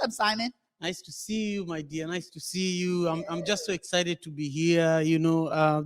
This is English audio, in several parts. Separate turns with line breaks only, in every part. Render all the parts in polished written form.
up, Simon?
Nice to see you, my dear. Nice to see you. I'm just so excited to be here.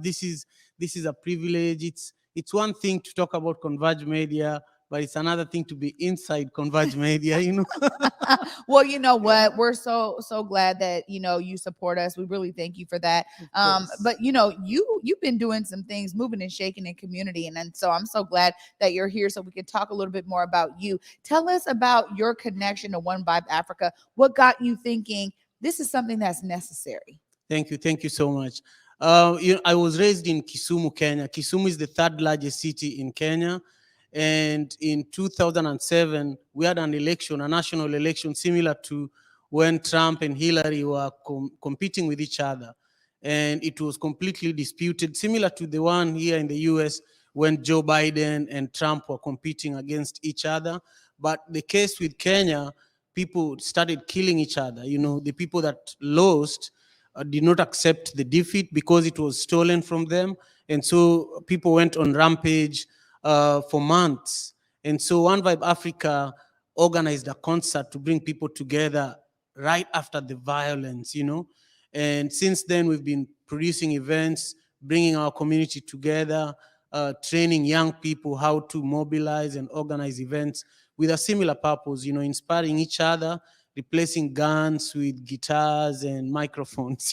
This is a privilege. It's one thing to talk about Converge Media, but it's another thing to be inside Converge Media.
Well, you know what? We're so glad that you support us. We really thank you for that. But you've been doing some things, moving and shaking in community, and so I'm so glad that you're here so we can talk a little bit more about you. Tell us about your connection to One Vibe Africa. What got you thinking this is something that's necessary?
Thank you so much. I was raised in Kisumu, Kenya. Kisumu is the third largest city in Kenya. And in 2007, we had an election, a national election, similar to when Trump and Hillary were competing with each other. And it was completely disputed, similar to the one here in the US when Joe Biden and Trump were competing against each other. But the case with Kenya, people started killing each other. The people that lost did not accept the defeat because it was stolen from them. And so people went on rampage for months. And so One Vibe Africa organized a concert to bring people together right after the violence. And since then, we've been producing events, bringing our community together, training young people how to mobilize and organize events with a similar purpose, inspiring each other, replacing guns with guitars and microphones.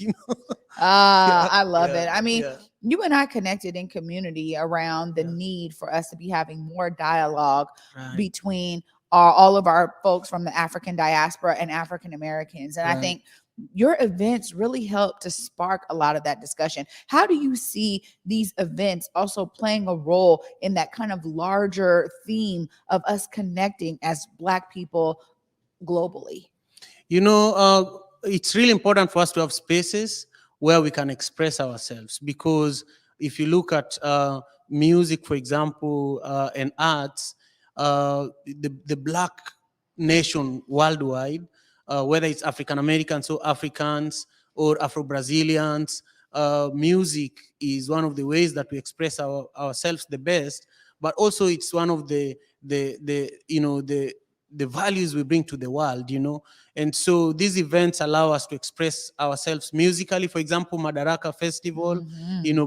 I love it. I mean, you and I connected in community around the need for us to be having more dialogue between all of our folks from the African diaspora and African Americans. And I think your events really help to spark a lot of that discussion. How do you see these events also playing a role in that kind of larger theme of us connecting as Black people globally?
It's really important for us to have spaces where we can express ourselves, because if you look at music, for example, and arts, the Black nation worldwide, whether it's African Americans or Africans or Afro-Brazilians, music is one of the ways that we express ourselves the best, but also it's one of the values we bring to the world, And so these events allow us to express ourselves musically. For example, Madaraka Festival,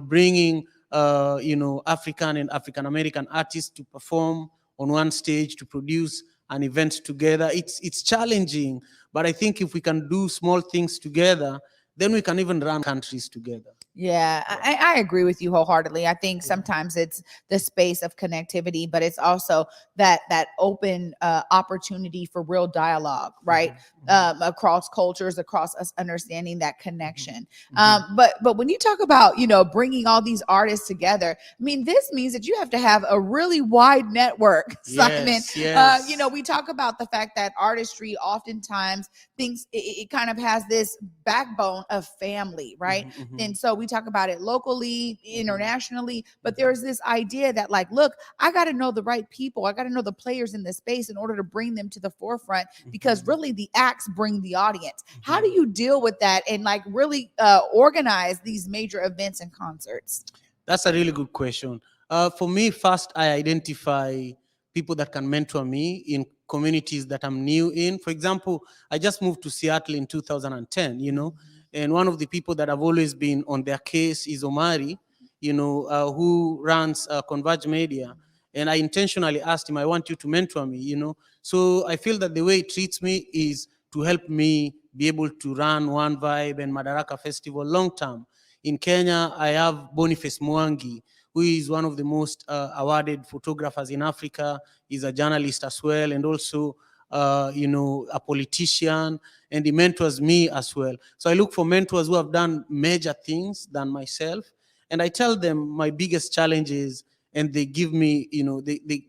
bringing, African and African-American artists to perform on one stage, to produce an event together. It's challenging, but I think if we can do small things together, then we can even run countries together.
Yeah, I agree with you wholeheartedly. I think sometimes it's the space of connectivity, but it's also that open opportunity for real dialogue, right? Across cultures, across us understanding that connection. But when you talk about, bringing all these artists together, I mean, this means that you have to have a really wide network, Simon.
Yes.
We talk about the fact that artistry oftentimes thinks it kind of has this backbone of family, right? And so we talk about it locally, internationally, but there's this idea that look, I got to know the right people. I got to know the players in this space in order to bring them to the forefront, because really the acts bring the audience. How do you deal with that and really organize these major events and concerts?
That's a really good question. For me, first, I identify people that can mentor me in communities that I'm new in. For example, I just moved to Seattle in 2010, and one of the people that have always been on their case is Omari, who runs Converge Media. And I intentionally asked him, I want you to mentor me, So I feel that the way he treats me is to help me be able to run One Vibe and Madaraka Festival long term. In Kenya, I have Boniface Mwangi, who is one of the most awarded photographers in Africa. He's a journalist as well, and also a politician, and he mentors me as well. So I look for mentors who have done major things than myself, and I tell them my biggest challenges, and they give me,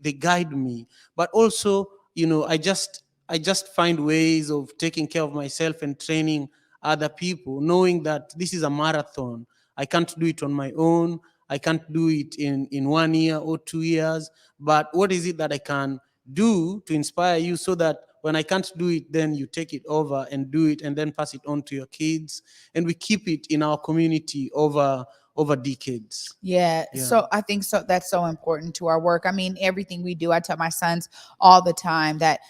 they guide me. But also, I just find ways of taking care of myself and training other people, knowing that this is a marathon. I can't do it on my own. I can't do it in 1 year or 2 years. But what is it that I can do to inspire you, so that when I can't do it, then you take it over and do it, and then pass it on to your kids, and we keep it in our community over over decades.
Yeah, so I think so that's so important to our work. I mean, everything we do, I tell my sons all the time that,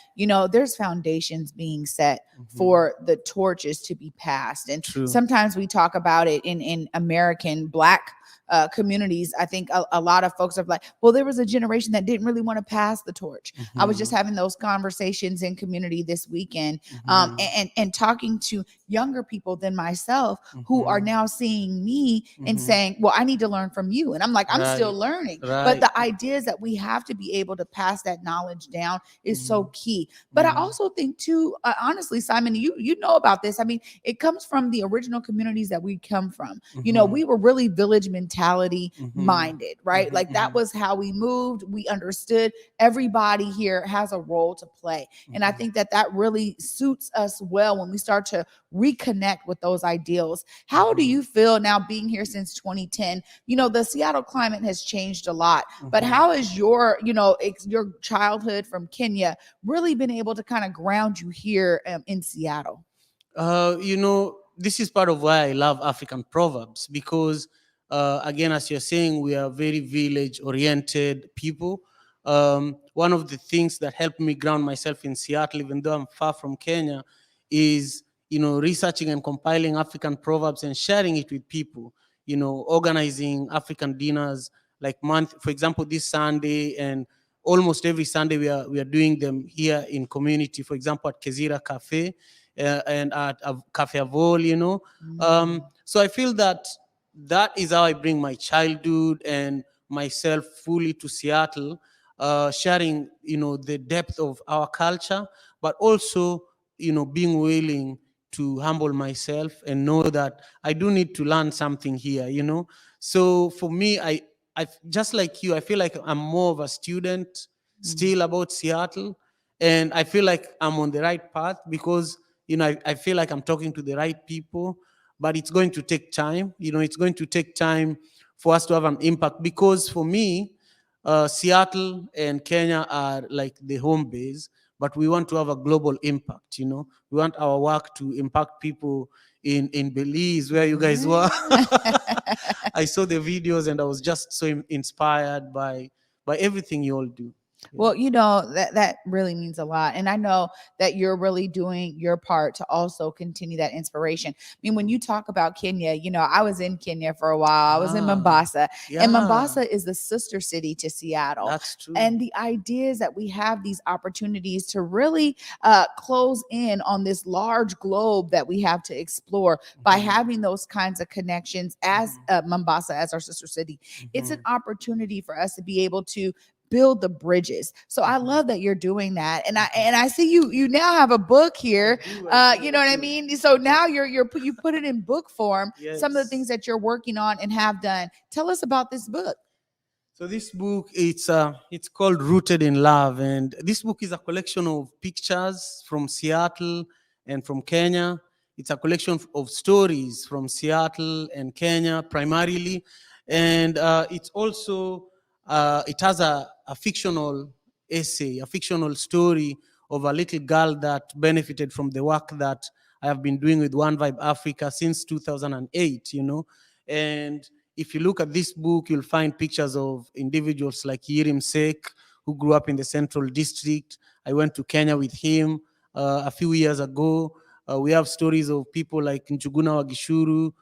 there's foundations being set for the torches to be passed. And
True.
sometimes we talk about it in American Black communities. I think a lot of folks are like, well, there was a generation that didn't really want to pass the torch. I was just having those conversations in community this weekend, and talking to younger people than myself who are now seeing me and saying, well, I need to learn from you. And I'm like, I'm still learning. But the idea is that we have to be able to pass that knowledge down is so key. But I also think too, honestly, Simon, you know about this. I mean, it comes from the original communities that we come from. We were really village mentality minded, right? Like that was how we moved. We understood everybody here has a role to play. And I think that really suits us well when we start to reconnect with those ideals. How do you feel now being here since 2010? The Seattle climate has changed a lot, but how has your childhood from Kenya really been able to kind of ground you here in Seattle?
This is part of why I love African proverbs, because again, as you're saying, we are very village oriented people. One of the things that helped me ground myself in Seattle, even though I'm far from Kenya, is researching and compiling African proverbs and sharing it with people. Organizing African dinners, like for example, this Sunday and almost every Sunday we are doing them here in community. For example, at Kezira Cafe and at Cafe Avol. So I feel that is how I bring my childhood and myself fully to Seattle, sharing the depth of our culture, but also being willing to humble myself and know that I do need to learn something here. So for me, I just like you, I feel like I'm more of a student still about Seattle, and I feel like I'm on the right path because I feel like I'm talking to the right people, but it's going to take time. It's going to take time for us to have an impact, because for me, Seattle and Kenya are like the home base, but we want to have a global impact. We want our work to impact people in Belize, where you guys were. I saw the videos and I was just so inspired by everything you all do.
Well, that really means a lot. And I know that you're really doing your part to also continue that inspiration. I mean, when you talk about Kenya, I was in Kenya for a while. I was in Mombasa.
Yeah.
And Mombasa is the sister city to Seattle.
That's true.
And the idea is that we have these opportunities to really close in on this large globe that we have to explore by having those kinds of connections as Mombasa, as our sister city. It's an opportunity for us to be able to build the bridges. So I love that you're doing that. And I see you now have a book here. You know what I mean? So now you put it in book form. Yes. Some of the things that you're working on and have done. Tell us about this book.
So this book, it's called Rooted in Love. And this book is a collection of pictures from Seattle and from Kenya. It's a collection of stories from Seattle and Kenya primarily. And it's also, it has a fictional essay, a fictional story of a little girl that benefited from the work that I have been doing with One Vibe Africa since 2008, And if you look at this book, you'll find pictures of individuals like Yirim Sek, who grew up in the Central District. I went to Kenya with him a few years ago. We have stories of people like Njuguna Wagishuru,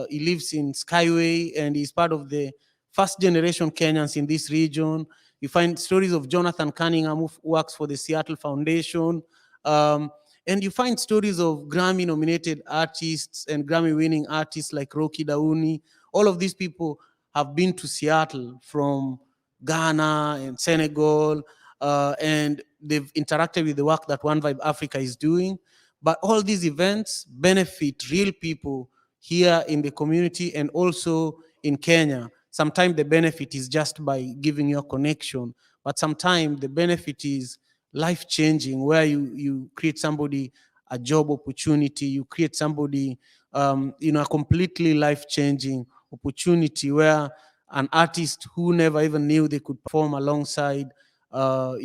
he lives in Skyway and is part of the first generation Kenyans in this region. You find stories of Jonathan Cunningham, who works for the Seattle Foundation. And you find stories of Grammy-nominated artists and Grammy-winning artists like Rocky Dawuni. All of these people have been to Seattle from Ghana and Senegal, and they've interacted with the work that One Vibe Africa is doing. But all these events benefit real people here in the community and also in Kenya. Sometimes the benefit is just by giving you a connection, but sometimes the benefit is life-changing, where you create somebody a job opportunity, you create somebody a completely life-changing opportunity where an artist who never even knew they could perform alongside a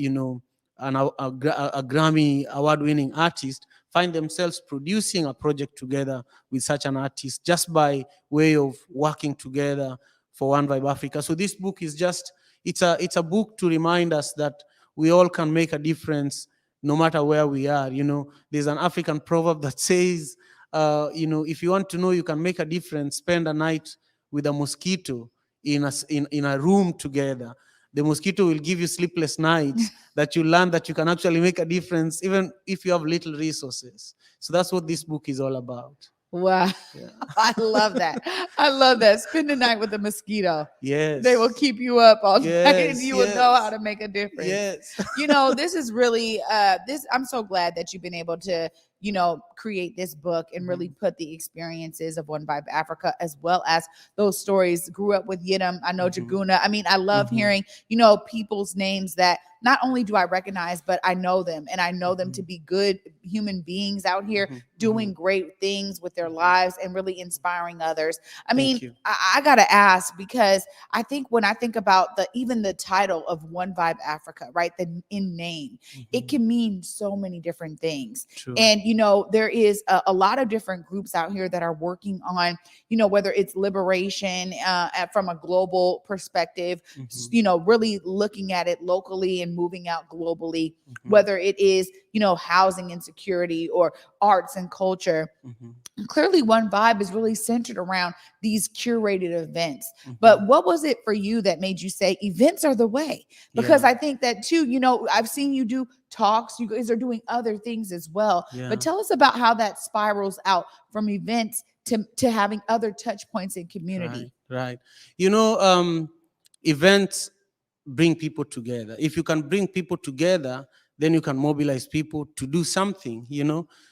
Grammy award-winning artist find themselves producing a project together with such an artist just by way of working together for One Vibe Africa. So this book is just, it's a book to remind us that we all can make a difference no matter where we are. There's an African proverb that says, if you want to know you can make a difference, spend a night with a mosquito in a room together. The mosquito will give you sleepless nights that you learn that you can actually make a difference even if you have little resources. So that's what this book is all about.
Wow. Yeah. I love that. I love that. Spend the night with a mosquito.
Yes.
They will keep you up all night and you will know how to make a difference.
Yes.
This is really, I'm so glad that you've been able to, create this book and really put the experiences of One Vibe Africa, as well as those stories. Grew up with Yidam. I know Jaguna. I mean, I love hearing, people's names that not only do I recognize, but I know them, and I know them to be good human beings out here doing great things with their lives and really inspiring others. I mean, I got to ask, because I think when I think about even the title of One Vibe Africa, right? The in name, it can mean so many different things.
True.
And, there is a lot of different groups out here that are working on, whether it's liberation from a global perspective, really looking at it locally and moving out globally, whether it is, housing insecurity or arts and culture. Clearly, One Vibe is really centered around these curated events. But what was it for you that made you say events are the way? Because I think that too, I've seen you do talks. You guys are doing other things as well. But tell us about how that spirals out from events to having other touch points in community.
Right. Events bring people together. If you can bring people together, then you can mobilize people to do something,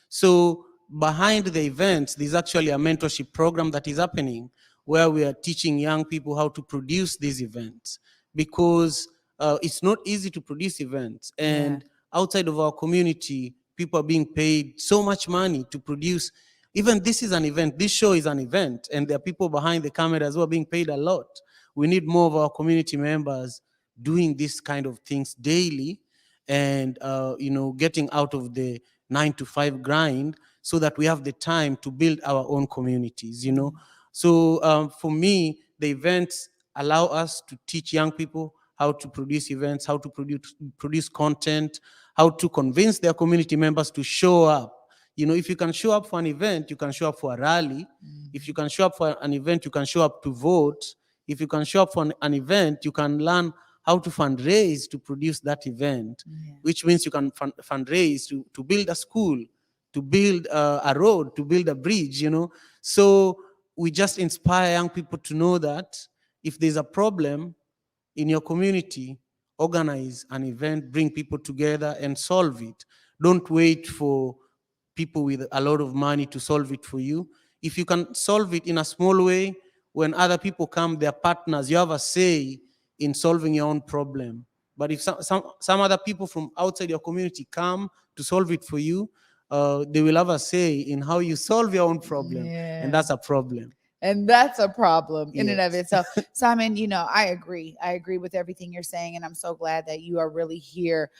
So behind the events, there's actually a mentorship program that is happening where we are teaching young people how to produce these events, because it's not easy to produce events. And outside of our community, people are being paid so much money to produce. Even this is an event. This show is an event, and there are people behind the cameras who are being paid a lot. We need more of our community members doing this kind of things daily, and getting out of the 9-to-5 grind, so that we have the time to build our own communities. So for me, the events allow us to teach young people how to produce events, how to produce content, how to convince their community members to show up. If you can show up for an event, you can show up for a rally. If you can show up for an event, you can show up to vote. If you can show up for an event, you can learn how to fundraise to produce that event, which means you can fundraise to build a school, to build a road, to build a bridge, So we just inspire young people to know that if there's a problem in your community, organize an event, bring people together and solve it. Don't wait for people with a lot of money to solve it for you. If you can solve it in a small way, when other people come, they're partners, you have a say in solving your own problem. But if some other people from outside your community come to solve it for you, they will have a say in how you solve your own problem. And that's a problem.
And that's a problem in and of itself. Simon, I agree. I agree with everything you're saying. And I'm so glad that you are really here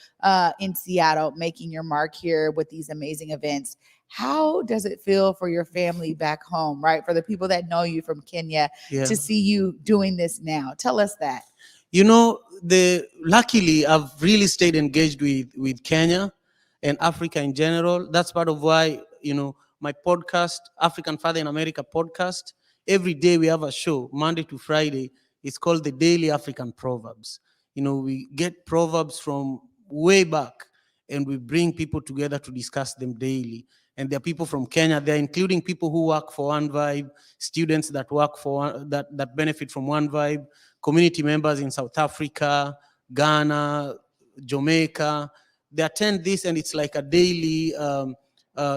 in Seattle, making your mark here with these amazing events. How does it feel for your family back home, right? For the people that know you from Kenya to see you doing this now. Tell us that.
Luckily, I've really stayed engaged with Kenya and Africa in general. That's part of why, my podcast, African Father in America podcast, every day we have a show, Monday to Friday. It's called the Daily African Proverbs. We get proverbs from way back and we bring people together to discuss them daily. And there are people from Kenya. They're including people who work for One Vibe, students that work for that benefit from One Vibe, community members in South Africa, Ghana, Jamaica. They attend this, and it's like a daily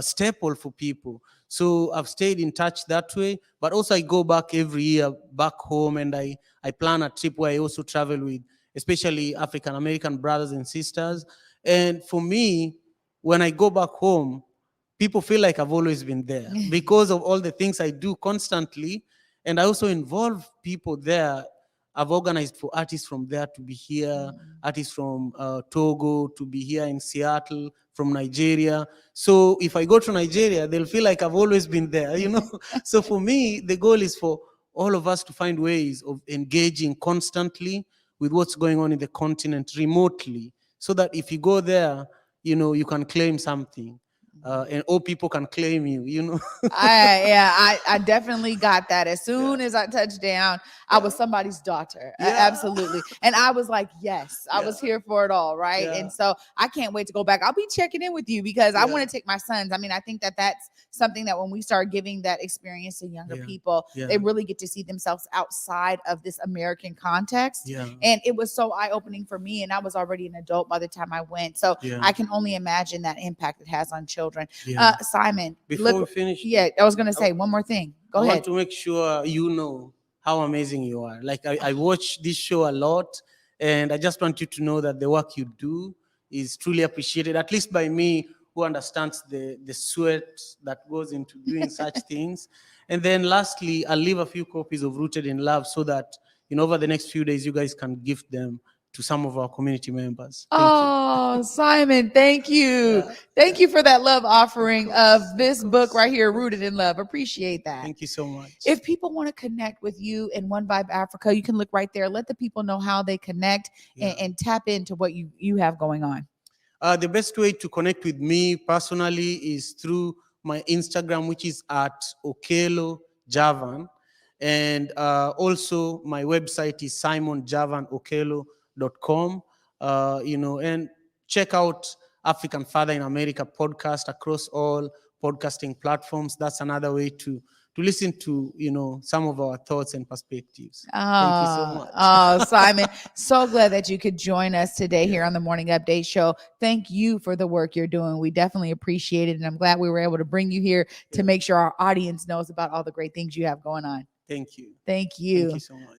staple for people. So I've stayed in touch that way, but also I go back every year back home, and I plan a trip where I also travel with especially African American brothers and sisters. And for me, when I go back home, people feel like I've always been there because of all the things I do constantly. And I also involve people there I've organized for artists from there to be here, artists from Togo to be here in Seattle, from Nigeria. So if I go to Nigeria, they'll feel like I've always been there, you know. So for me, the goal is for all of us to find ways of engaging constantly with what's going on in the continent remotely, so that if you go there, you know, you can claim something. And all people can claim you, you know.
I definitely got that. As soon as I touched down, I was somebody's daughter. Absolutely. And I was like, yes, I was here for it all. Right. And so I can't wait to go back. I'll be checking in with you because I want to take my sons. I mean, I think that that's something that when we start giving that experience to younger people, they really get to see themselves outside of this American context. And it was so eye-opening for me. And I was already an adult by the time I went. So I can only imagine that impact it has on children. Simon,
before we finish,
I was going to say one more thing. Go ahead.
I want to make sure you know how amazing you are. Like I watch this show a lot, and I just want you to know that the work you do is truly appreciated, at least by me, who understands the sweat that goes into doing such things. And then lastly, I'll leave a few copies of Rooted in Love so that, you know, over the next few days, you guys can gift them to some of our community members.
Thank you. Simon, thank you. Thank you for that love offering of this book right here, Rooted in Love. Appreciate that.
Thank you so much.
If people want to connect with you in One Vibe Africa, you can look right there. Let the people know how they connect and tap into what you have going on.
The best way to connect with me personally is through my Instagram, which is at Okelo Javan. And also my website is simonjavanokelo.com. You know, and check out African Father in America podcast across all podcasting platforms. That's another way to listen to, you know, some of our thoughts and perspectives. Thank you so much.
Simon, so glad that you could join us today here on the Morning Update Show. Thank you for the work you're doing. We definitely appreciate it. And I'm glad we were able to bring you here to make sure our audience knows about all the great things you have going on.
Thank you.
Thank you.
Thank you so much.